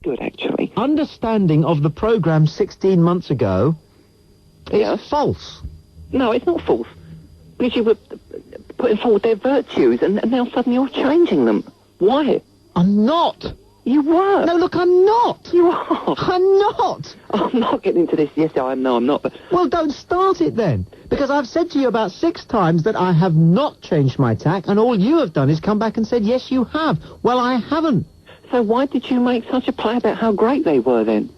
good, actually. Understanding of the programme 16 months ago is false. No, it's not false. Because you were putting forward their virtues, and now suddenly you're changing them. Why? I'm not. You were. No, look, I'm not. You are. I'm not. I'm not getting into this. Yes, I know I'm not, but... Well, don't start it then. Because I've said to you about 6 times that I have not changed my tack, and all you have done is come back and said, yes, you have. Well, I haven't. So why did you make such a play about how great they were then?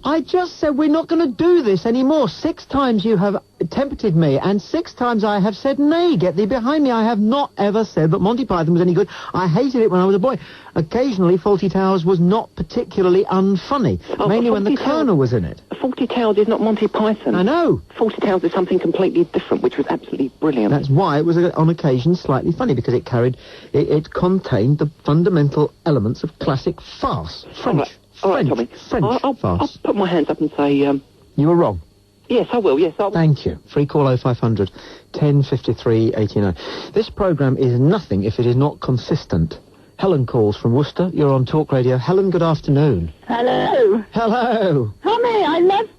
I just said we're not going to do this anymore. 6 times you have tempted me, and 6 times I have said, nay, get thee behind me. I have not ever said that Monty Python was any good. I hated it when I was a boy. Occasionally, Fawlty Towers was not particularly unfunny, mainly when the Colonel was in it. Fawlty Towers is not Monty Python. I know. Fawlty Towers is something completely different, which was absolutely brilliant. That's why it was, on occasion, slightly funny, because it contained the fundamental elements of classic farce. French. All right, Tommy. I'll put my hands up and say... You were wrong. Yes, I will, yes, I will. Thank you. Free call 0500 1053 89. This programme is nothing if it is not consistent. Helen calls from Worcester. You're on Talk Radio. Helen, good afternoon. Hello. Hello. Tommy, I love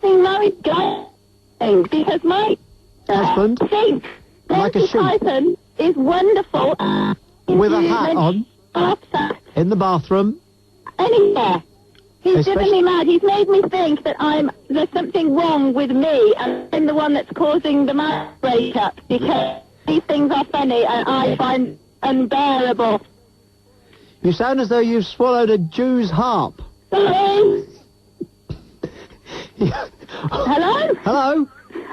being married guy because my husband thinks like a Monty sheep Python is wonderful. With a hat on. In the bathroom. Anywhere. He's driven me mad. He's made me think that there's something wrong with me, and I'm the one that's causing the marriage breakup, because these things are funny and I find unbearable. You sound as though you've swallowed a Jew's harp. Sorry. Hello? Hello?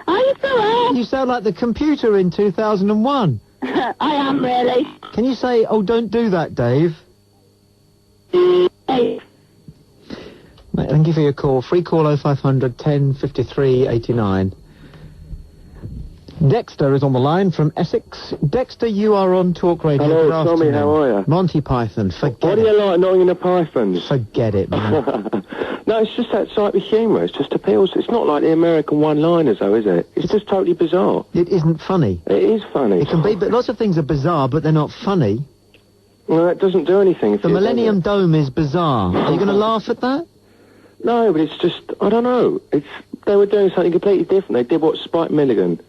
Are you still there? You sound like the computer in 2001. I am, really. Can you say, oh, don't do that, Dave? Hey. Mate, thank you for your call. Free call 0500 1053 89. Dexter is on the line from Essex. Dexter, you are on Talk Radio. Hello, Good Tommy, afternoon. how are you? Monty Python, forget it. What do you like, Nottingham the Pythons? Forget it, man. No, it's just that type of humour. It's just appeals. It's not like the American one-liners, though, is it? It's just totally bizarre. It isn't funny. It is funny. It can be, but lots of things are bizarre, but they're not funny. Well, that doesn't do anything. The Millennium Dome is bizarre. Are you going to laugh at that? No, but it's just, I don't know. They were doing something completely different. They did what Spike Milligan.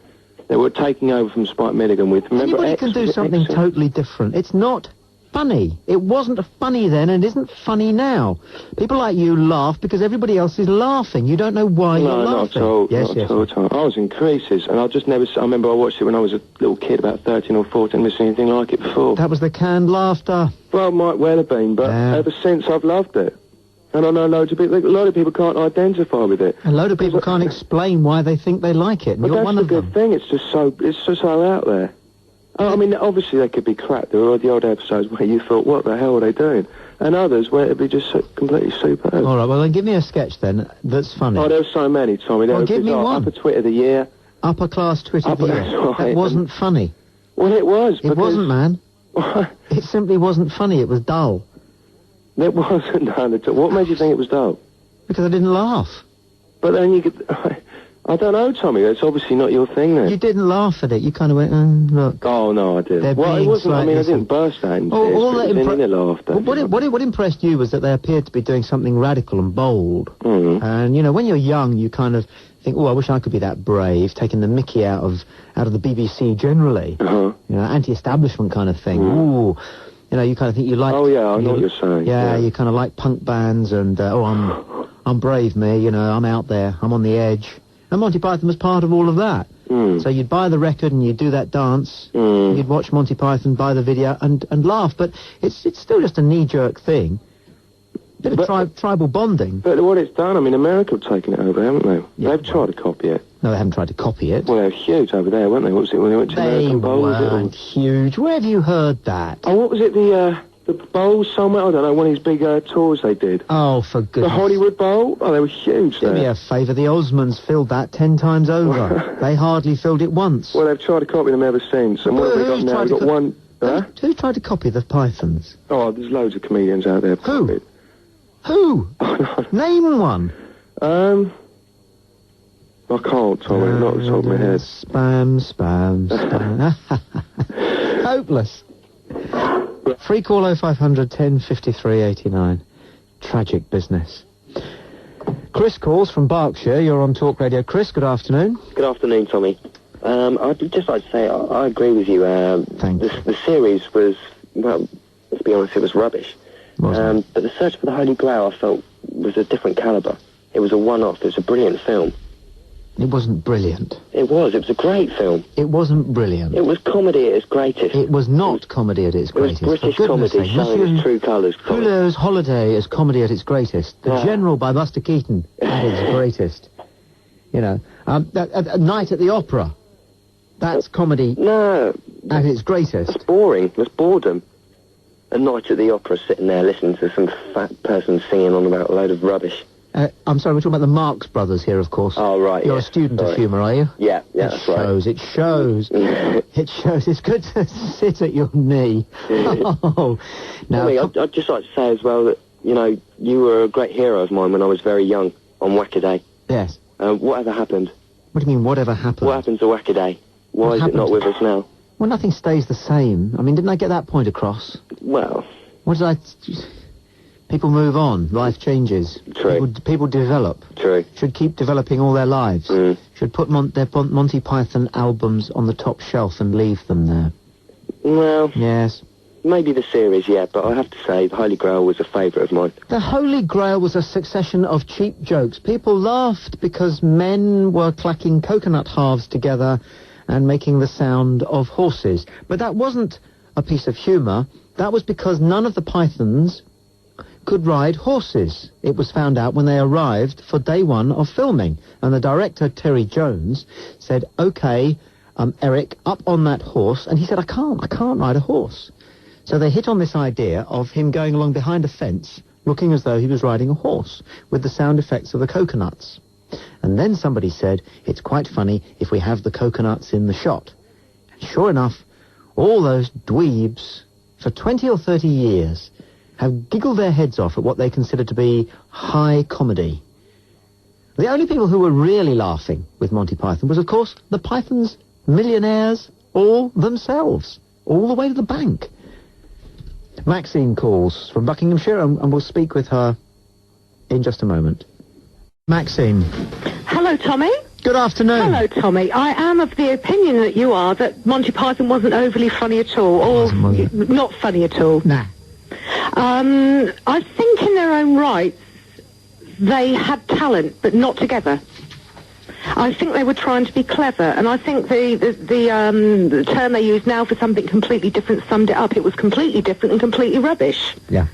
They were taking over from Spike Milligan with. Remember, anybody can do something totally different. It's not funny. It wasn't funny then, and it isn't funny now. People like you laugh because everybody else is laughing. You don't know why you're laughing. No, not at all. Yes, not at all. I was in creases, and I just never. I remember I watched it when I was a little kid, about 13 or 14. Never seen anything like it before. That was the canned laughter. Well, it might well have been, but ever since I've loved it. And I know loads of people. A lot of people can't identify with it. A load of people can't explain why they think they like it. And you're one of them. That's the good thing. It's just so out there. I mean, obviously they could be crap. There were the odd episodes where you thought, what the hell are they doing? And others where it'd be just completely superb. All right, well then give me a sketch then that's funny. Oh, there were so many, Tommy. Well, give me one. Upper Twit of the Year. Upper class Twit of the Year. Right. That wasn't funny. Well, it was. It wasn't, man. It simply wasn't funny. It was dull. It wasn't dull at all. What made you think it was dull? Because I didn't laugh. But then you could... I don't know, Tommy. It's obviously not your thing, then. You didn't laugh at it. You kind of went, look. Oh, no, I didn't. Well, it wasn't... I mean, I didn't burst out in tears. What impressed you was that they appeared to be doing something radical and bold. Mm. And, you know, when you're young, you kind of think, oh, I wish I could be that brave, taking the mickey out of the BBC generally. Uh-huh. You know, anti-establishment kind of thing. Ooh. You know, you kind of think you like... Oh, yeah, I know what you're saying. Yeah, you kind of like punk bands and, I'm brave, me, you know, I'm out there, I'm on the edge. And Monty Python was part of all of that. Mm. So you'd buy the record and you'd do that dance, you'd watch Monty Python, buy the video and laugh. But it's still just a knee-jerk thing. Bit of tribal bonding. But what it's done, I mean, America have taken it over, haven't they? Yeah, they've tried to copy it. No, they haven't tried to copy it. Well, they were huge over there, weren't they? What was it when they went to American Bowl? They weren't huge. Where have you heard that? Oh, what was it, the Bowl somewhere? I don't know, one of these big tours they did. Oh, for goodness. The Hollywood Bowl? Oh, they were huge Do me a favour, the Osmonds filled that 10 times over. They hardly filled it once. Well, they've tried to copy them ever since. And what have we got now? We've got one... Who tried to copy the Pythons? Oh, there's loads of comedians out there. Who? Who? Name one. I can't, Tommy, not off the top of my head. Spam. Hopeless. Free call 0500 1053 89. tragic business. Chris calls from Berkshire. You're on Talk Radio. Chris, good afternoon. Good afternoon, Tommy. I'd just like to say I agree with you. Thanks. The series was, well, let's be honest, it was rubbish. Wasn't But The Search for the Holy Grail, I felt, was a different calibre. It was a one-off. It was a brilliant film. it? It wasn't brilliant. It was a great film. It wasn't brilliant. It was comedy at its greatest. It was not comedy at its It was greatest. British For goodness comedy sake. showing its true colours. Tommy. Hullo's Holiday is comedy at its greatest. The Yeah. General by Buster Keaton at its greatest. You know, Night at the Opera. That's comedy No, at its greatest. that's boring. That's boredom. A night at the opera, sitting there listening to some fat person singing on about a load of rubbish. I'm sorry, we're talking about the Marx Brothers here, of course. Oh, right, You're yeah. a student of Sorry. humour, are you? Yeah, It that's right. shows, it shows. It shows. It's good to sit at your knee. Oh. Now, Tommy, I'd just like to say as well that, you know, you were a great hero of mine when I was very young on Wackaday. yes. Whatever happened? What do you mean, whatever happened? What happened to Wackaday? Why What is it not happened? with us now? Well, nothing stays the same. I mean, didn't I get that point across? Well, What did I... People move on. Life changes. True. People develop. true. Should keep developing all their lives. Mm. Should put their Monty Python albums on the top shelf and leave them there. Well, Yes. maybe the series, yeah, but I have to say the Holy Grail was a favourite of mine. The Holy Grail was a succession of cheap jokes. People laughed because men were clacking coconut halves together and making the sound of horses. But that wasn't a piece of humour. That was because none of the Pythons could ride horses. It was found out when they arrived for day one of filming. And the director, Terry Jones, said, OK, Eric, up on that horse. And he said, I can't ride a horse. So they hit on this idea of him going along behind a fence, looking as though he was riding a horse, with the sound effects of the coconuts. And then somebody said, it's quite funny if we have the coconuts in the shot. And sure enough, all those dweebs, for 20 or 30 years, have giggled their heads off at what they consider to be high comedy. The only people who were really laughing with Monty Python was, of course, the Pythons, millionaires, all themselves, all the way to the bank. Maxine calls from Buckinghamshire, and we'll speak with her in just a moment. Maxine. Hello, Tommy. Good afternoon. Hello, Tommy. I am of the opinion that you are that Monty Python wasn't overly funny at all, or Wasn't, was it? not funny at all. Nah. I think in their own rights, they had talent, but not together. I think they were trying to be clever, and I think the term they use now for something completely different summed it up. It was completely different and completely rubbish. Yeah.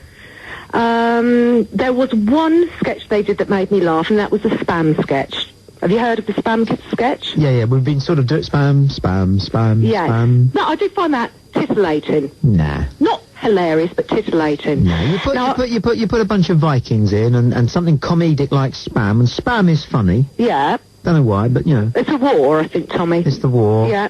There was one sketch they did that made me laugh, and that was the spam sketch. Have you heard of the spam sketch? Yeah, we've been sort of doing spam. Yeah. Spam. No, I do find that titillating. Nah. Not hilarious, but titillating. No, you put a bunch of Vikings in and something comedic like spam, and spam is funny. Yeah. Don't know why, but, you know, It's a war, I think, Tommy. it's the war. Yeah.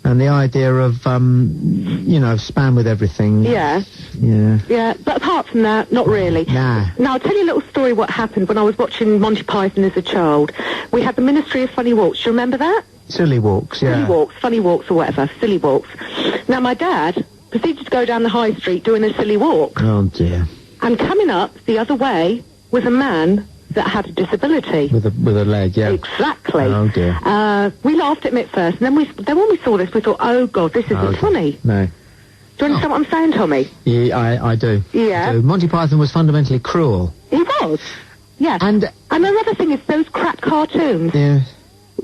And the idea of, spam with everything. Yeah. Yeah. Yeah. But apart from that, not really. Nah. Now, I'll tell you a little story what happened when I was watching Monty Python as a child. We had the Ministry of Funny Walks. Do you remember that? Silly walks, yeah. Silly walks, funny walks or whatever. Silly walks. Now, my dad proceeded to go down the high street doing a silly walk. Oh, dear. And coming up the other way was a man that had a disability. With a leg, yeah. Exactly. Oh, dear. We laughed at him at first, and then when we saw this, we thought, oh, God, this isn't Okay. funny. No. Do you understand what I'm saying, Tommy? Yeah, I do. Yeah. I do. Monty Python was fundamentally cruel. He was. Yeah. And... another thing is those crap cartoons. Yeah.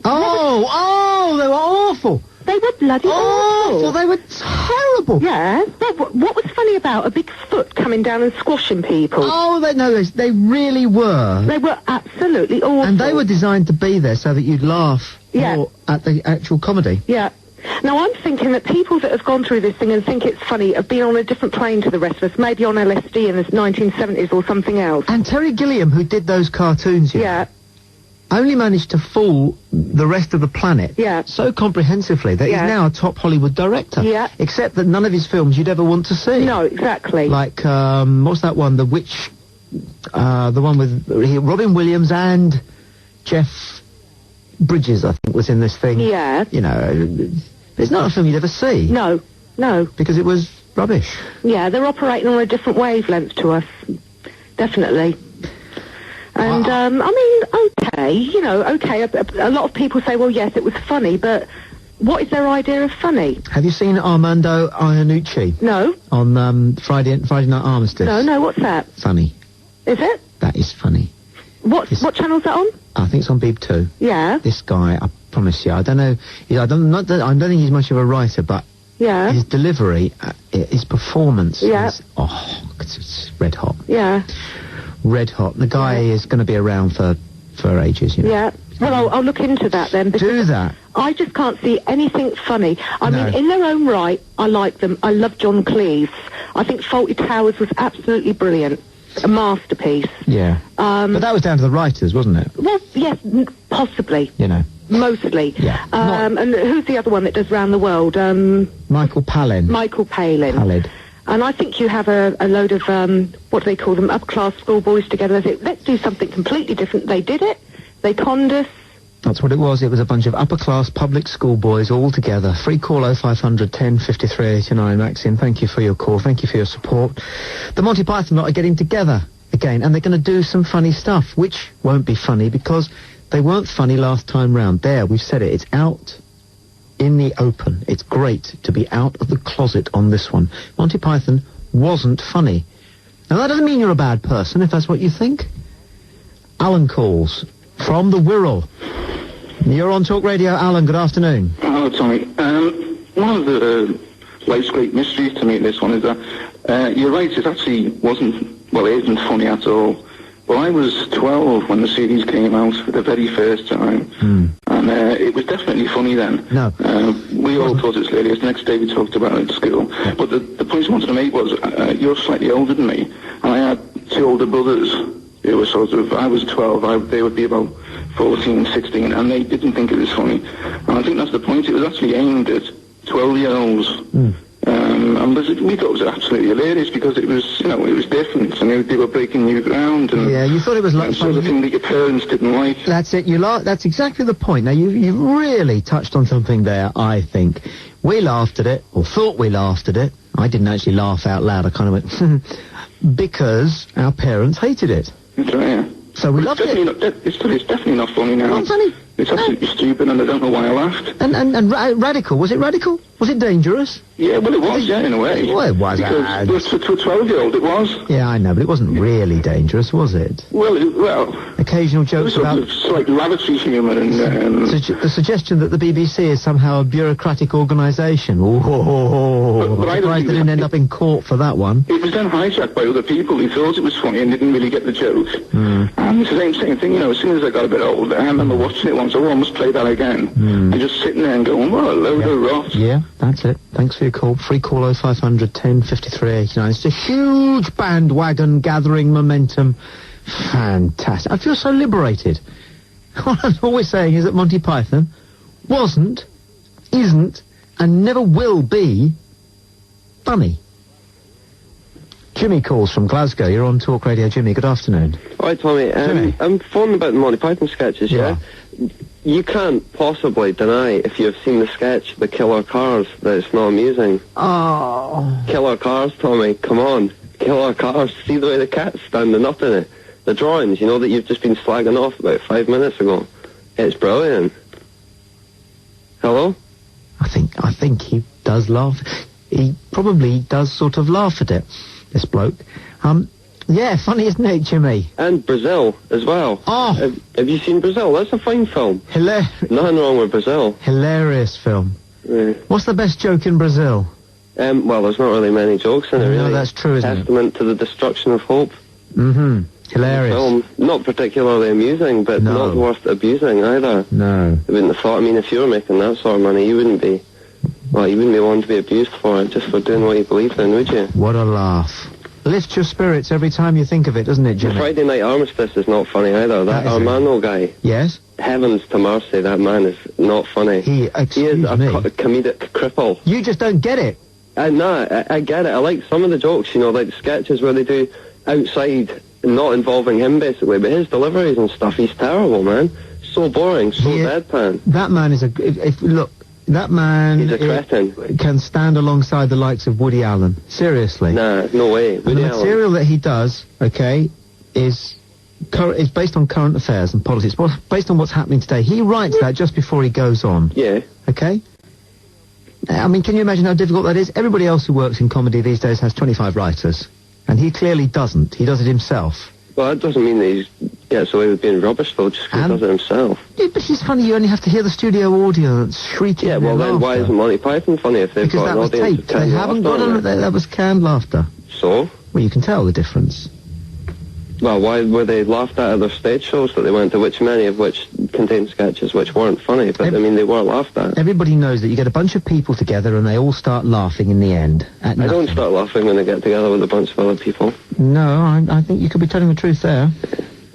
Oh, they were awful. They were bloody awful. They were terrible. Yeah. What was funny about a big foot coming down and squashing people? Oh, they really were. They were absolutely awful. And they were designed to be there so that you'd laugh more at the actual comedy. Yeah. Now, I'm thinking that people that have gone through this thing and think it's funny have been on a different plane to the rest of us, maybe on LSD in the 1970s or something else. And Terry Gilliam, who did those cartoons, Yeah. only managed to fool the rest of the planet so comprehensively that he's now a top Hollywood director. Yeah. Except that none of his films you'd ever want to see. No, exactly. Like, what's that one? The Witch... the one with Robin Williams and Jeff Bridges, I think, was in this thing. Yeah. You know, it's not a film you'd ever see. No. Because it was rubbish. Yeah, they're operating on a different wavelength to us. definitely. And, I mean, okay, you know, okay, a lot of people say, well, yes, it was funny, but what is their idea of funny? Have you seen Armando Iannucci? No. On Friday Night Armistice? No, what's that? Funny. Is it? That is funny. What channel's that on? I think it's on Beeb 2. Yeah. This guy, I promise you, I don't know, I don't think he's much of a writer, but yeah, his delivery, his performance is, it's red hot. Yeah. Red hot. The guy is going to be around for ages, you know. Yeah. Well, I'll look into that then. Do that. I just can't see anything funny. I mean, in their own right, I like them. I love John Cleese. I think Fawlty Towers was absolutely brilliant. A masterpiece. Yeah. But that was down to the writers, wasn't it? Well, yes, possibly. You know. Mostly. Yeah. And who's the other one that does Round the World? Michael Palin. Michael Palin. Palin. And I think you have a load of, what do they call them, up-class schoolboys together. They say, let's do something completely different. They did it. They conned us. That's what it was. It was a bunch of upper-class public school boys all together. Free call 0500 10 53 89. Maxine, thank you for your call. Thank you for your support. The Monty Python lot are getting together again, and they're going to do some funny stuff, which won't be funny because they weren't funny last time round. There, we've said it. It's out in the open. It's great to be out of the closet on this one. Monty Python wasn't funny. Now, that doesn't mean you're a bad person, if that's what you think. Alan calls from the Wirral. You're on Talk Radio. Alan, good afternoon. Hello, Tommy. One of the life's great mysteries to me, this one, is that you're right, it actually it isn't funny at all. Well, I was 12 when the series came out for the very first time, and it was definitely funny then. No. We all thought it was hilarious. The next day we talked about it at school. Yeah. But the point I wanted to make was, you're slightly older than me, and I had two older brothers who were I was 12, they would be about 14, 16, and they didn't think it was funny. And I think that's the point. It was actually aimed at 12-year-olds. And we thought it was absolutely hilarious because it was, it was different, and they were breaking new ground. And yeah, you thought it was like sort of thing that your parents didn't like. That's it. That's exactly the point. Now, you've really touched on something there, I think. We laughed at it, or thought we laughed at it. I didn't actually laugh out loud. I kind of went, because our parents hated it. That's right, yeah. So we loved it. It's definitely not funny now. Not funny. It's absolutely stupid, and I don't know why I laughed. And radical. Was it radical? Was it dangerous? Yeah, well, it was, in a way. Well, it was. Because to a 12-year-old, it was. Yeah, I know, but it wasn't really dangerous, was it? Well, occasional jokes about... It's like lavatory humour and... the suggestion that the BBC is somehow a bureaucratic organisation. But I'm surprised they didn't end up in court for that one. It was then hijacked by other people who thought it was funny and didn't really get the joke. And it's the same thing, as soon as I got a bit older, I remember watching it once, I must play that again. And just sitting there and going, well, a load of rot. Yeah, that's it. Thanks for your call. Free call 0500 10 53 89. It's a huge bandwagon gathering momentum. Fantastic. I feel so liberated. What I'm always saying is that Monty Python wasn't, isn't, and never will be funny. Jimmy calls from Glasgow. You're on Talk Radio. Jimmy, good afternoon. Hi, Tommy. Jimmy. I'm phoning about the Monty Python sketches, yeah? You can't possibly deny, if you've seen the sketch, the Killer Cars, that it's not amusing. Oh. Killer Cars, Tommy, come on. Killer Cars. See the way the cat's standing up in it? The drawings, that you've just been slagging off about 5 minutes ago. It's brilliant. Hello? I think he does laugh. He probably does sort of laugh at it, this bloke. Yeah, funny, isn't it, Jimmy? And Brazil, as well. Oh! Have you seen Brazil? That's a fine film. Hilarious. Nothing wrong with Brazil. Hilarious film. Yeah. What's the best joke in Brazil? Well, there's not really many jokes in it, really. No, that's true, isn't it? Testament to the destruction of hope. Mm-hmm. Hilarious. Film. Not particularly amusing, but not worth abusing either. No. I wouldn't have thought, if you were making that sort of money, you wouldn't be one to be abused for it, just for doing what you believed in, would you? What a laugh. Lifts your spirits every time you think of it, doesn't it, Jimmy? The Friday Night Armistice is not funny either. That Armando guy. Yes? Heavens to mercy, that man is not funny. He is a comedic cripple. You just don't get it. No, I get it. I like some of the jokes, like the sketches where they do outside, not involving him, basically, but his deliveries and stuff, he's terrible, man. So boring, so deadpan. That man is that man he's a cretin. Can stand alongside the likes of Woody Allen. Seriously. Nah, no way. The material that he does, okay, is based on current affairs and politics, based on what's happening today. He writes that just before he goes on. Yeah. Okay? I mean, can you imagine how difficult that is? Everybody else who works in comedy these days has 25 writers. And he clearly doesn't. He does it himself. Well, that doesn't mean that he gets away with being rubbish, though, just because he does it himself. Yeah, but he's funny. You only have to hear the studio audience shrieking. Yeah, well, then why isn't Monty Python funny if they've got an audience of 10 They haven't got on it. That was canned laughter. So? Well, you can tell the difference. Well, why were they laughed at their stage shows that they went to, many of which contained sketches which weren't funny, but I mean, they were laughed at. Everybody knows that you get a bunch of people together and they all start laughing in the end. I don't start laughing when I get together with a bunch of other people. No, I think you could be telling the truth there.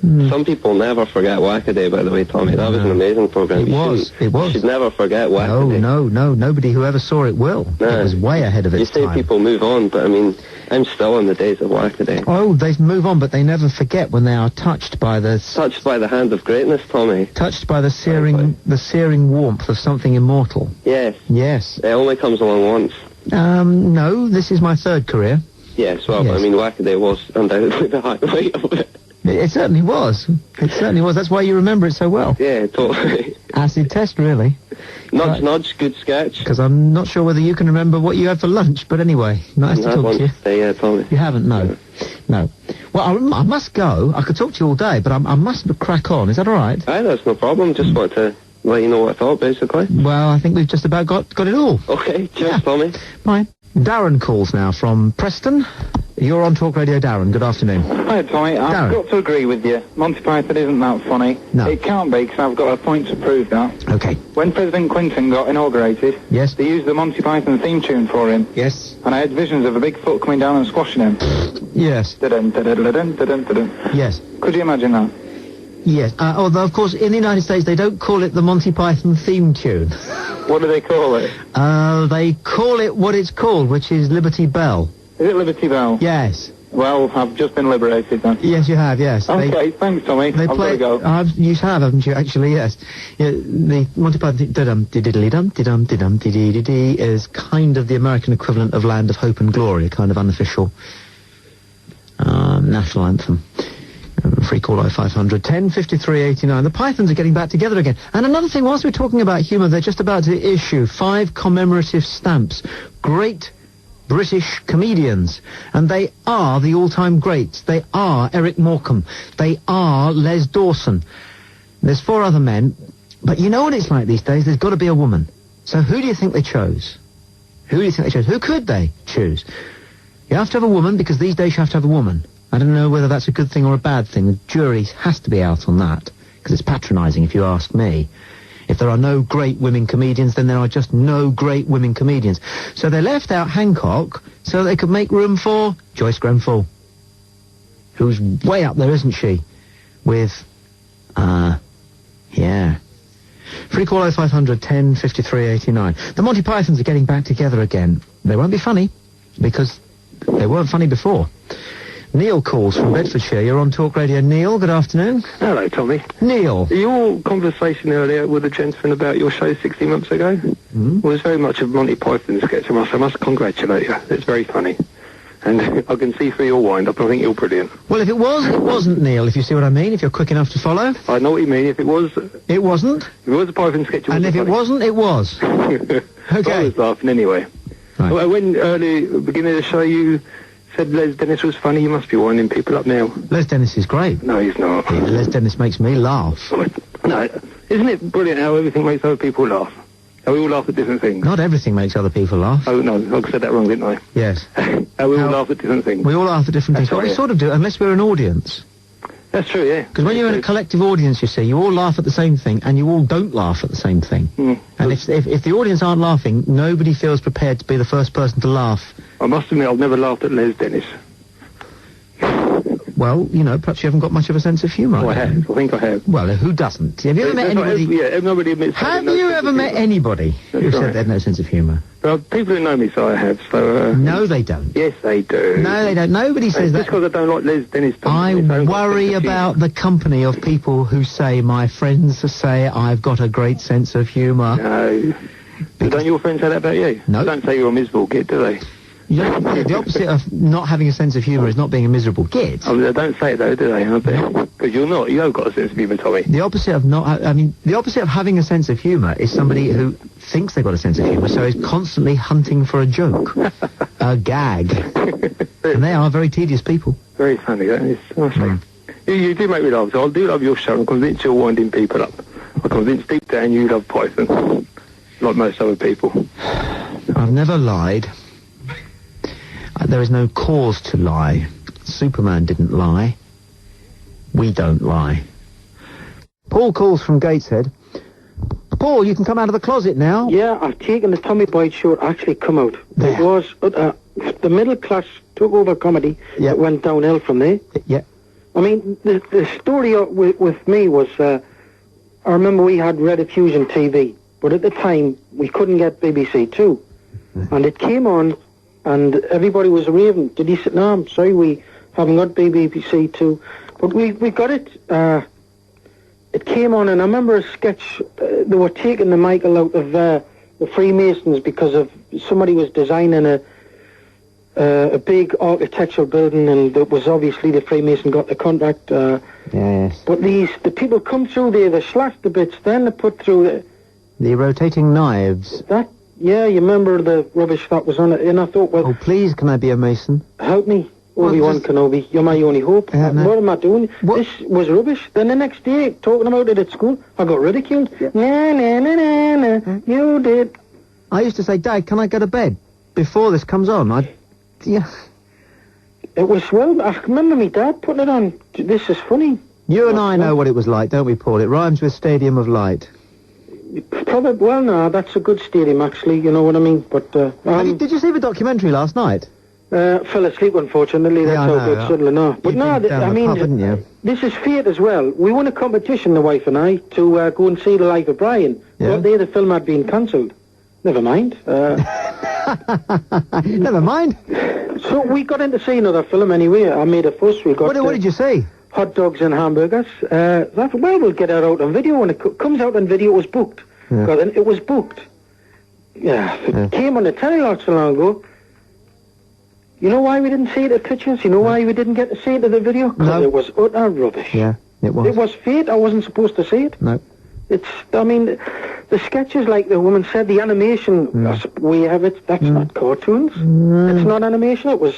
Some people never forget Wackaday, by the way, Tommy. That was an amazing program. It was. You should never forget Wackaday. No. Nobody who ever saw it will. It was way ahead of its time. You say people move on, but I mean, I'm still in the days of Wackaday. Oh, they move on, but they never forget when they are touched by the... Touched by the hand of greatness, Tommy. Touched by the searing warmth of something immortal. Yes. Yes. It only comes along once. No, this is my third career. Yes, well, I mean, Wackaday was undoubtedly the highlight of it. It certainly was. It certainly was. That's why you remember it so well. Yeah, totally. Acid test, really. Nudge, good sketch. Because I'm not sure whether you can remember what you had for lunch, but anyway, nice to talk to you. Yeah, Tommy. You haven't, no. No. Well, I must go. I could talk to you all day, but I must crack on. Is that all right? Aye, that's no problem. Just want to let you know what I thought, basically. Well, I think we've just about got it all. Okay, cheers, Tommy. Bye. Darren calls now from Preston. You're on Talk Radio, Darren. Good afternoon. Hi, Tommy. I've got to agree with you. Monty Python isn't that funny. No. It can't be, because I've got a point to prove that. Okay. When President Clinton got inaugurated, yes, they used the Monty Python theme tune for him. Yes. And I had visions of a big foot coming down and squashing him. Yes. Da-dun, da-dun, da-dun, da-dun, da-dun. Yes. Could you imagine that? Yes. Although, of course, in the United States, they don't call it the Monty Python theme tune. What do they call it? They call it what it's called, which is Liberty Bell. Is it Liberty Bell? Yes. Well, I've just been liberated then. Yes, you have, yes. Okay, thanks, Tommy. I've got to go. You have, haven't you, actually, yes. Yeah, the Monty Python dum-diddly-dum-di-dum-di-dee-dee-dee is kind of the American equivalent of Land of Hope and Glory, a kind of unofficial national anthem. Free call 0500 1053 89. The Pythons are getting back together again. And another thing, whilst we're talking about humour, they're just about to issue 5 commemorative stamps. Great British comedians. And they are the all-time greats. They are Eric Morecambe. They are Les Dawson. There's 4 other men. But you know what it's like these days? There's got to be a woman. So who do you think they chose? Who do you think they chose? Who could they choose? You have to have a woman, because these days you have to have a woman. I don't know whether that's a good thing or a bad thing. The jury has to be out on that, because it's patronising if you ask me. If there are no great women comedians, then there are just no great women comedians. So they left out Hancock so they could make room for Joyce Grenfell, who's way up there, isn't she? With, yeah. Free call 0500 1053 89. The Monty Pythons are getting back together again. They won't be funny, because they weren't funny before. Neil calls from Bedfordshire. You're on Talk Radio. Neil, good afternoon. Hello, Tommy. Neil. Your conversation earlier with the gentleman about your show 60 months ago was very much a Monty Python sketch. I must congratulate you. It's very funny. And I can see through your wind-up. I think you're brilliant. Well, if it was, it wasn't, Neil, if you see what I mean, if you're quick enough to follow. I know what you mean. If it was... It wasn't. If it was a Python sketch, it and if funny. It wasn't, it was. Okay. I was laughing anyway. Right. Well, when early at the beginning of the show you said Les Dennis was funny, you must be winding people up now. Les Dennis is great. No, he's not. Yeah, Les Dennis makes me laugh. No, isn't it brilliant how everything makes other people laugh? How we all laugh at different things. Not everything makes other people laugh. Oh, no, I said that wrong, didn't I? Yes. How we all laugh at different things. We all laugh at different things. Well, we sort of do, unless we're an audience. That's true, yeah. Because when you're in a collective audience, you see, you all laugh at the same thing, and you all don't laugh at the same thing. And if the audience aren't laughing, nobody feels prepared to be the first person to laugh. I must admit, I've never laughed at Les Dennis. Well, you know, perhaps you haven't got much of a sense of humour. Oh, I have. I think I have. Well, who doesn't? Have you ever met anybody... nobody admits... Have you ever met anybody who said they had no sense of humour? Well, people who know me say I have, so... No, they don't. Yes, they do. No, they don't. Nobody says that. Just because I don't like Les Dennis... I worry about the company of people who say, my friends say I've got a great sense of humour. No. Don't your friends say that about you? No. They don't say you're a miserable kid, do they? The opposite of not having a sense of humour is not being a miserable git. Oh, they don't say it though, do they? Because you're not. You haven't got a sense of humour, Tommy. The opposite of the opposite of having a sense of humour is somebody who thinks they've got a sense of humour, so is constantly hunting for a joke, a gag, and they are very tedious people. Very funny. That is. Honestly. You do make me laugh. So I do love your show. I'm convinced you're winding people up. I'm convinced deep down you love Python, like most other people. I've never lied. There is no cause to lie. Superman didn't lie. We don't lie. Paul calls from Gateshead. Paul, you can come out of the closet now. Yeah, I've taken the Tommy Boyd show to actually come out. There. It was the middle class took over comedy. It went downhill from there. Yeah. I mean, the story with me was, I remember we had Rediffusion TV, but at the time we couldn't get BBC Two, and it came on, and everybody was raving. Did he say, no, I'm sorry, we haven't got BBC Two, but we got it. It came on, and I remember a sketch. They were taking the Michael out of the Freemasons because of somebody was designing a big architectural building, and it was obviously the Freemason got the contract. Yes. But the people come through there, they slash the bits, then they put through the rotating knives. Yeah, you remember the rubbish that was on it, and I thought, well... Oh, please, can I be a Mason? Help me, Obi-Wan Kenobi, you're my only hope. No. What am I doing? This was rubbish. Then the next day, talking about it at school, I got ridiculed. Yeah. Na, you did. I used to say, Dad, can I go to bed before this comes on? Yeah. It was, well, I remember me dad putting it on. This is funny. You and I know what it was like, don't we, Paul? It rhymes with Stadium of Light. Probably, well, no, that's a good stadium, actually, you know what I mean? But, did you see the documentary last night? Fell asleep, unfortunately. That's how good suddenly, no. But no, this is fate as well. We won a competition, the wife and I, to go and see The Life of Brian. Yeah. That day the film had been cancelled. Never mind. Never mind. So we got in to see another film anyway. I made a fuss. We got. What did you see? Hot dogs and hamburgers. We'll get it out on video. When it comes out on video, it was booked. Yeah. It was booked. Yeah, it came on the telly not so long ago. You know why we didn't see it at pictures? You know why we didn't get to see it at the video? Because it was utter rubbish. Yeah, it was. It was fate. I wasn't supposed to see it. No. I mean, the sketches, like the woman said, the animation, we have it, that's not cartoons. It's not animation, it was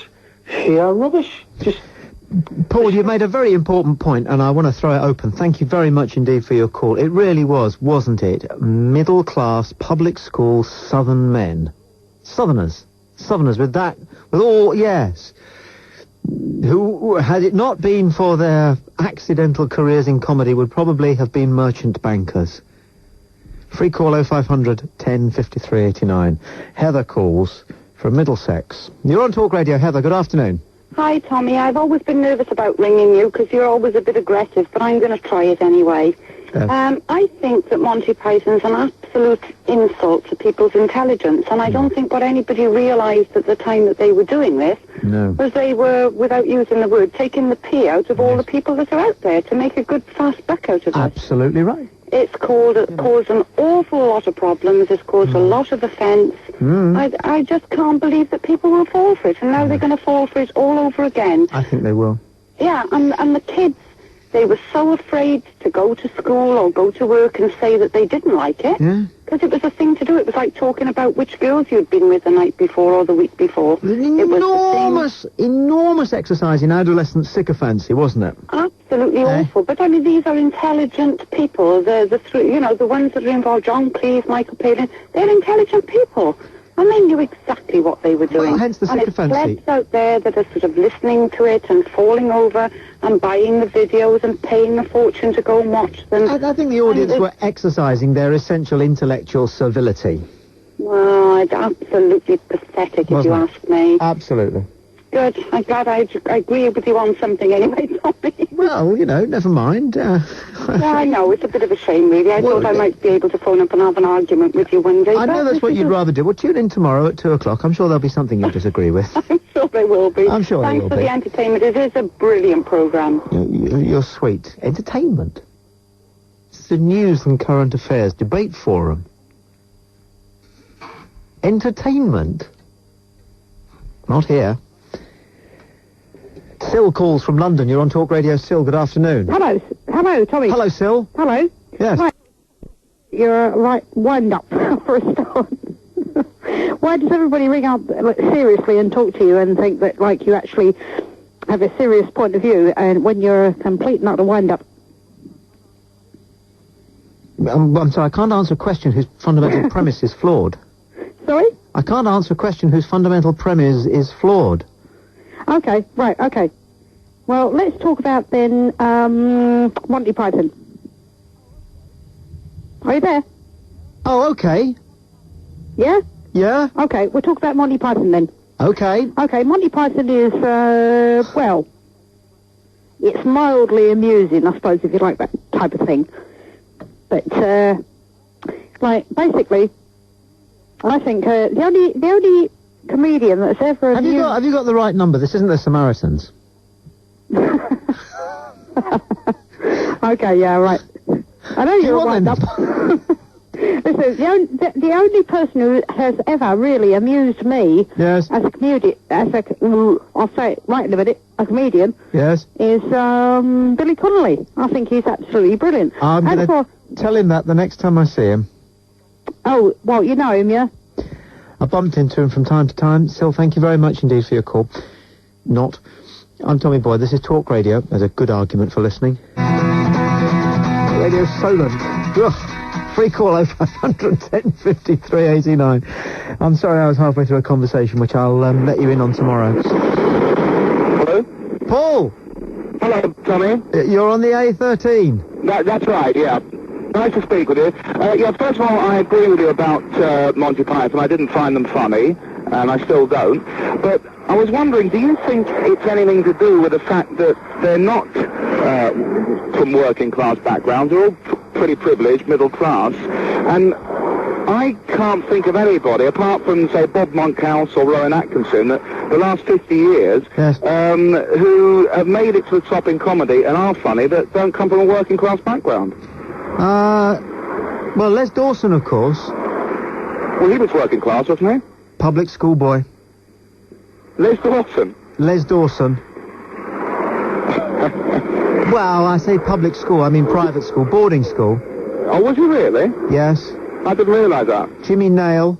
sheer rubbish. Paul, you made a very important point, and I want to throw it open. Thank you very much indeed for your call. It really was, wasn't it? Middle-class, public school, southern men. Southerners with all, yes. Who, had it not been for their accidental careers in comedy, would probably have been merchant bankers. Free call 0500 10 53 89. Heather calls from Middlesex. You're on Talk Radio. Heather, good afternoon. Hi, Tommy. I've always been nervous about ringing you because you're always a bit aggressive, but I'm going to try it anyway. I think that Monty Python's an absolute insult to people's intelligence, and I don't think what anybody realised at the time that they were doing this was they were, without using the word, taking the pee out of all the people that are out there to make a good fast buck out of it. Absolutely right. It's caused an awful lot of problems. It's caused a lot of offence. I just can't believe that people will fall for it, and now they're going to fall for it all over again. I think they will. Yeah, and the kids, they were so afraid to go to school or go to work and say that they didn't like it. Yeah. Because it was a thing to do. It was like talking about which girls you'd been with the night before or the week before. Enormous exercise in adolescent sycophancy, wasn't it? Absolutely awful. But I mean, these are intelligent people. The ones that are involved, John Cleese, Michael Palin, they're intelligent people. And they knew exactly what they were doing. Well, hence the sycophancy. And it's plebs out there that are sort of listening to it and falling over and buying the videos and paying a fortune to go and watch them. I think the audience were exercising their essential intellectual servility. Well, it's absolutely pathetic, if you ask me. Absolutely. Good. I'm glad I agree with you on something anyway, Tommy. Well, never mind. Yeah, I know. It's a bit of a shame, really. I thought I might be able to phone up and have an argument with you one day. I know that's what you'd rather do. Well, tune in tomorrow at 2 o'clock. I'm sure there'll be something you disagree with. I'm sure there will be. I'm sure there will be. Thanks for the entertainment. It is a brilliant programme. You're sweet. Entertainment. It's the news and current affairs debate forum. Entertainment. Not here. Sil calls from London. You're on Talk Radio. Sil, good afternoon. Hello, Tommy. Hello, Sil. Hello. Yes. Right. You're right. Wind up for a start. Why does everybody ring up seriously and talk to you and think that like you actually have a serious point of view, and when you're a complete nut to wind up? I'm sorry, I can't answer a question whose fundamental premise is flawed. Sorry? I can't answer a question whose fundamental premise is flawed. Okay, right, okay. Well, let's talk about then Monty Python. Are you there? Oh, okay. Yeah? Yeah? Okay, we'll talk about Monty Python then. Okay. Okay, Monty Python is, well, it's mildly amusing, I suppose, if you like that type of thing. But, like, basically, I think the only comedian that's ever... Have you got the right number? This isn't the Samaritans. Okay, yeah, right. I know you're wind up. Listen, the only person who has ever really amused me Yes. as a comedian, I'll say it right in a minute, a comedian, Yes. is Billy Connolly. I think he's absolutely brilliant. I'm going to tell him that the next time I see him. Oh, well, you know him, yeah? I bumped into him from time to time. Sil, thank you very much indeed for your call. Not. I'm Tommy Boyd. This is Talk Radio. There's a good argument for listening. Radio Solent. Ugh. Free call 0500 10 53 89. I'm sorry I was halfway through a conversation which I'll let you in on tomorrow. Hello? Paul! Hello, Tommy. You're on the A13. That's right, yeah. Nice to speak with you. Yeah, first of all, I agree with you about Monty Python. I didn't find them funny, and I still don't. But I was wondering, do you think it's anything to do with the fact that they're not from working class backgrounds? They're all pretty privileged, middle class. And I can't think of anybody, apart from, say, Bob Monkhouse or Rowan Atkinson, that the last 50 years, Yes. Who have made it to the top in comedy and are funny, that don't come from a working class background. Well, Les Dawson, of course. Well, he was working class, wasn't he? Public school boy. Les Dawson. Les Dawson. Well, I say public school, I mean private school, boarding school. Oh, was he really? Yes. I didn't realise that. Jimmy Nail.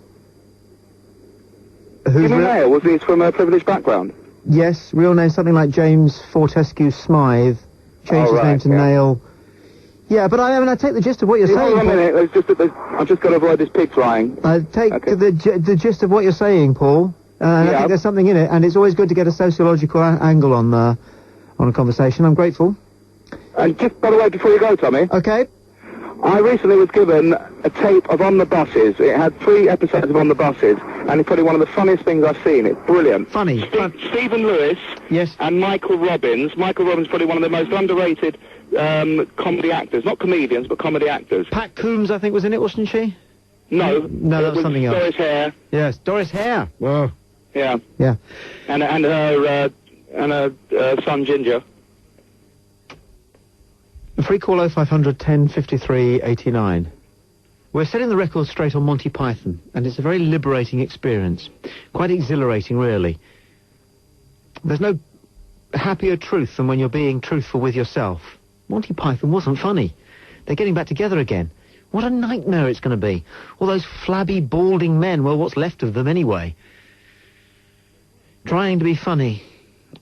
Jimmy Nail, was he from a privileged background? Yes, real name something like James Fortescue Smythe. Changed his name to Nail. Yeah, but I take the gist of what you're saying. Hold on a minute, I've just got to avoid this pig flying. I take the gist of what you're saying, Paul. I think there's something in it, and it's always good to get a sociological angle on a conversation. I'm grateful. And just, by the way, before you go, Tommy. Okay. I recently was given a tape of On the Buses. It had 3 episodes of On the Buses, and it's probably one of the funniest things I've seen. It's brilliant. Funny. Stephen Lewis. Yes. And Michael Robbins. Michael Robbins is probably one of the most underrated comedy actors. Not comedians, but comedy actors. Pat Coombs, I think, was in it, wasn't she? No. No, that was something else. Doris Hare. Yes, Doris Hare. Whoa. Yeah. Yeah. And her son Ginger. A free call 0500 10 53 89. We're setting the record straight on Monty Python, and it's a very liberating experience. Quite exhilarating, really. There's no happier truth than when you're being truthful with yourself. Monty Python wasn't funny. They're getting back together again. What a nightmare it's going to be. All those flabby, balding men, well, what's left of them anyway? Trying to be funny,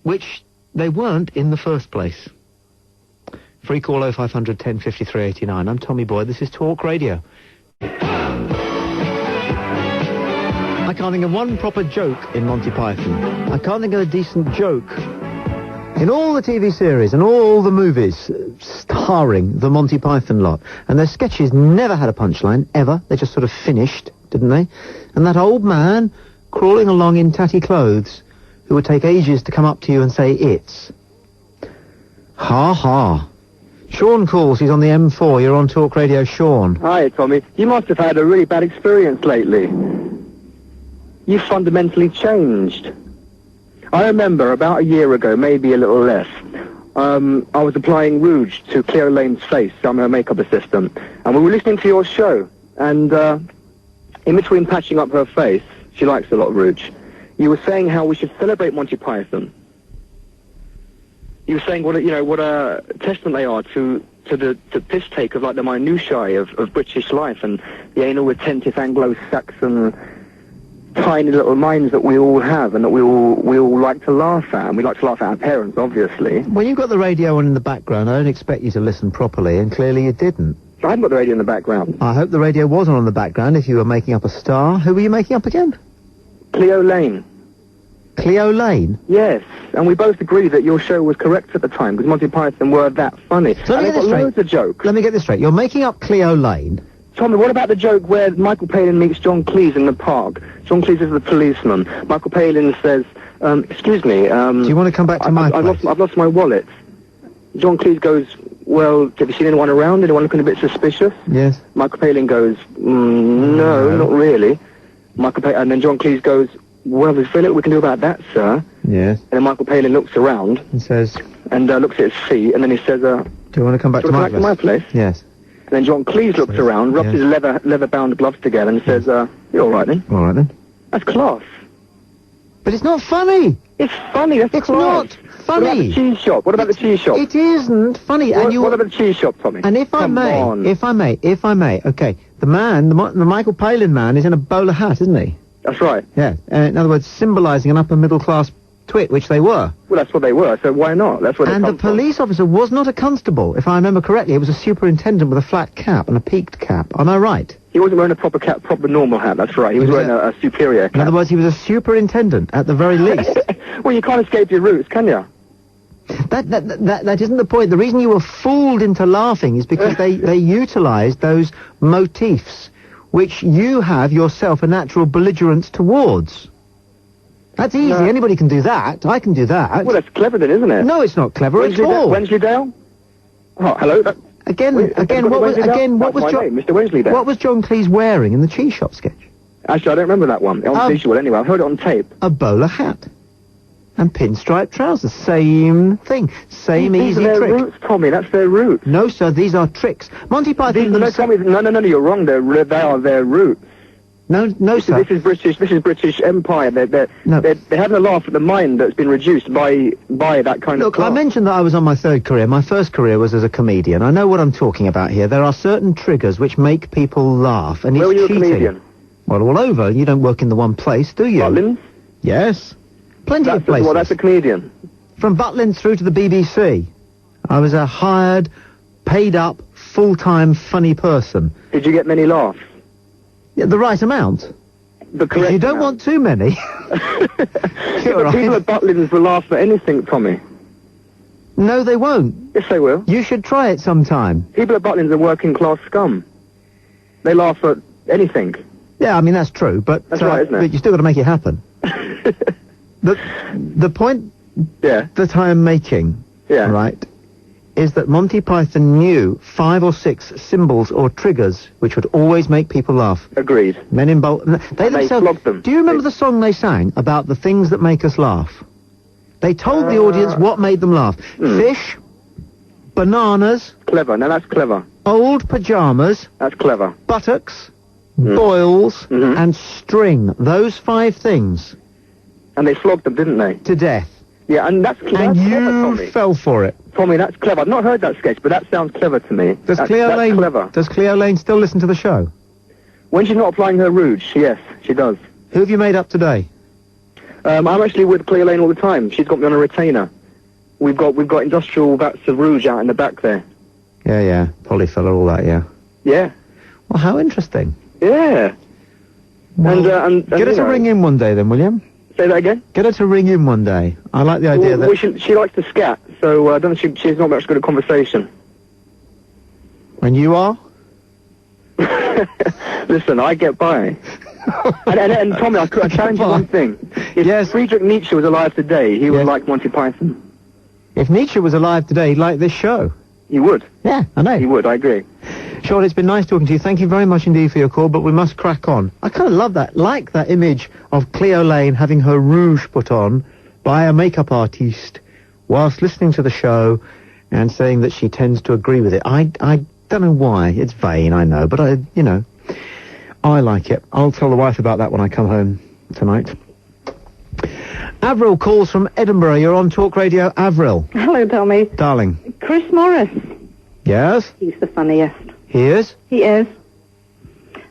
which they weren't in the first place. Free call 0500 10 53 89. I'm Tommy Boyd. This is Talk Radio. I can't think of one proper joke in Monty Python. I can't think of a decent joke in all the TV series and all the movies starring the Monty Python lot. And their sketches never had a punchline, ever. They just sort of finished, didn't they? And that old man crawling along in tatty clothes who would take ages to come up to you and say, "It's." Ha ha. Sean calls, he's on the M4. You're on Talk Radio, Sean. Hi, Tommy. You must have had a really bad experience lately. You've fundamentally changed. I remember about a year ago, maybe a little less, I was applying rouge to Claire Lane's face. I'm her makeup assistant. And we were listening to your show. And in between patching up her face, she likes a lot of rouge, You were saying how we should celebrate Monty Python. You were saying what a testament they are to the piss take of like the minutiae of British life and the anal retentive Anglo-Saxon tiny little minds that we all have and that we all like to laugh at, and we like to laugh at our parents, obviously. When you've got the radio on in the background, I don't expect you to listen properly, and clearly you didn't. I haven't got the radio in the background. I hope the radio was on in the background if you were making up a star. Who were you making up again? Cleo Lane. Cleo Lane? Yes, and we both agree that your show was correct at the time, because Monty Python were that funny. So let me get this straight. Loads of jokes. Let me get this straight. You're making up Cleo Lane. Tommy, what about the joke where Michael Palin meets John Cleese in the park? John Cleese is the policeman. Michael Palin says, excuse me, do you want to come back to my place? I've lost my wallet. John Cleese goes, well, have you seen anyone around? Anyone looking a bit suspicious? Yes. Michael Palin goes, no, not really. And then John Cleese goes, well, there's very little we can do about that, sir. Yes. And then Michael Palin looks around. And says... And looks at his feet, and then he says, do you want to come back to my place? Yes. And then John Cleese looks around, rubs his leather-bound gloves together and says, you're all right then. All right then. That's class. But it's not funny. It's funny, that's It's class. not funny. What about the cheese shop? What about the cheese shop? It isn't funny. What about the cheese shop, Tommy? And if I may, okay, the Michael Palin man is in a bowler hat, isn't he? That's right. Yeah. In other words, symbolising an upper middle class twit, which they were. Well, that's what they were, so why not? That's what. And the police officer was not a constable, if I remember correctly. It was a superintendent with a flat cap and a peaked cap. Am I right? He wasn't wearing a proper cap, proper normal hat, that's right. He was wearing a superior cap. In other words, he was a superintendent, at the very least. Well, you can't escape your roots, can you? That isn't the point. The reason you were fooled into laughing is because they utilised those motifs, which you have yourself a natural belligerence towards. That's easy. Anybody can do that. I can do that. Well, that's clever then, isn't it? No, it's not clever at all. Wensleydale? Oh, hello? What was Mr. Wensleydale. What was John Cleese wearing in the cheese shop sketch? Actually, I don't remember that one. On visual, anyway. I heard it on tape. A bowler hat. And pinstripe trousers. Same thing. Same easy trick. These are their trick. roots, Tommy. That's their roots. No, sir. These are tricks. Monty Python... Tommy, no, you're wrong. They are their roots. No, sir. This is British Empire. They're having a laugh at the mind that's been reduced by that kind of. Look, I mentioned that I was on my third career. My first career was as a comedian. I know what I'm talking about here. There are certain triggers which make people laugh, and where it's were you cheating. A comedian? Well, all over. You don't work in the one place, do you? Butlins? Yes. Plenty of places. Well, that's a comedian. From Butlins through to the BBC. I was a hired, paid-up, full-time, funny person. Did you get many laughs? Yeah, the right amount. The correct You don't want too many. People at Butlins will laugh at anything, Tommy. No, they won't. Yes, they will. You should try it sometime. People at Butlins are working-class scum. They laugh at anything. Yeah, I mean, that's true, but... That's right, isn't it? But you still got to make it happen. The point that I am making, right, is that Monty Python knew 5 or 6 symbols or triggers which would always make people laugh. Agreed. Men in bold... They flogged them. Do you remember the song they sang about the things that make us laugh? They told the audience what made them laugh. Fish, bananas... Clever. Now that's clever. Old pyjamas... That's clever. Buttocks, boils, and string. Those 5 things. And they flogged them, didn't they? To death. Yeah, and that's clever. And you Tommy. fell for it. Tommy, that's clever. I've not heard that sketch, but that sounds clever to me. Does Cleo Lane still listen to the show? When she's not applying her rouge, yes, she does. Who have you made up today? I'm actually with Cleo Lane all the time. She's got me on a retainer. We've got industrial vats of rouge out in the back there. Yeah, polyfiller, all that, yeah. Yeah. Well, how interesting. Yeah. Well, and get her to ring in one day then, William. Say that again? Get her to ring in one day. I like the idea that... She likes to scat, so I don't know, she's not much good at conversation. And you are? Listen, I get by. and Tommy, I challenge you one thing. If Friedrich Nietzsche was alive today, he would like Monty Python. If Nietzsche was alive today, he'd like this show. He would. Yeah, I know. He would, I agree. Sean, it's been nice talking to you. Thank you very much indeed for your call, but we must crack on. I kind of love that. Like that image of Cleo Lane having her rouge put on by a makeup artiste whilst listening to the show and saying that she tends to agree with it. I don't know why. It's vain, I know, but I like it. I'll tell the wife about that when I come home tonight. Avril calls from Edinburgh. You're on Talk Radio. Avril. Hello, Tommy. Darling. Chris Morris. Yes? He's the funniest. He is? He is.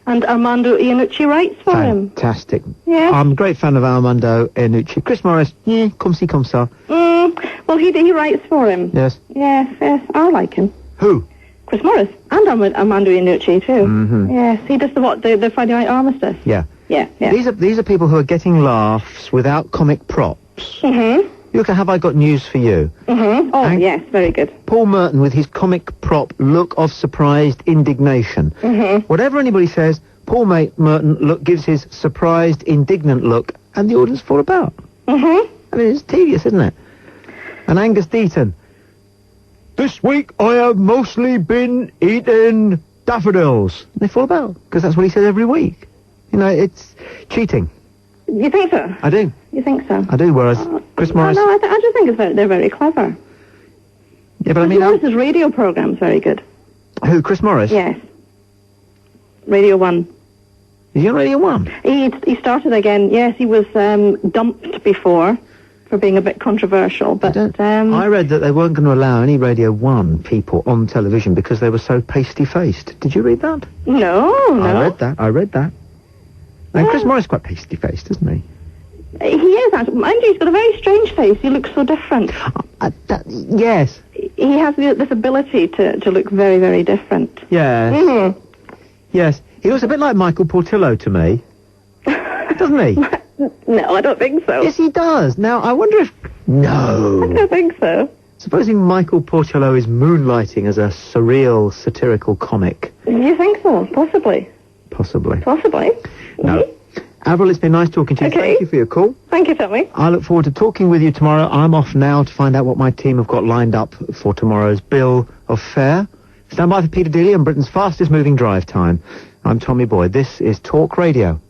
And Armando Iannucci writes for him. Fantastic. Yes. I'm a great fan of Armando Iannucci. Chris Morris, come see, come sir. Well, he writes for him. Yes. Yes, I like him. Who? Chris Morris. And Armando Iannucci, too. Mm-hmm. Yes, he does the Friday Night Armistice. Yeah. Yeah. These are people who are getting laughs without comic props. Mm-hmm. Look, have I got news for you? Mm-hmm. Oh, yes, very good. Paul Merton with his comic prop look of surprised indignation. Mm-hmm. Whatever anybody says, Paul Merton gives his surprised, indignant look, and the audience fall about. Mm-hmm. I mean, it's tedious, isn't it? And Angus Deaton. This week I have mostly been eating daffodils. And they fall about, because that's what he says every week. You know, it's cheating. You think so? I do. You think so? I do, whereas Chris Morris... No, I just think they're very clever. Yeah, but I mean... Chris Morris's radio program's very good. Who, Chris Morris? Yes. Radio 1. Is he on Radio 1? He started again. Yes, he was dumped before for being a bit controversial, but... I read that they weren't going to allow any Radio 1 people on television because they were so pasty-faced. Did you read that? No. I read that. And Chris Morris is quite pasty-faced, isn't he? He is, actually. Mind you, he's got a very strange face. He looks so different. Yes. He has this ability to look very, very different. Yes. Mm-hmm. Yes. He looks a bit like Michael Portillo to me. Doesn't he? No, I don't think so. Yes, he does. Now, I wonder if... No. I don't think so. Supposing Michael Portillo is moonlighting as a surreal, satirical comic. You think so? Possibly. Possibly. Mm-hmm. Avril, it's been nice talking to you. Okay. Thank you for your call. Thank you, Tommy. I look forward to talking with you tomorrow. I'm off now to find out what my team have got lined up for tomorrow's bill of fare. Stand by for Peter Dealey and Britain's fastest moving drive time. I'm Tommy Boyd. This is Talk Radio.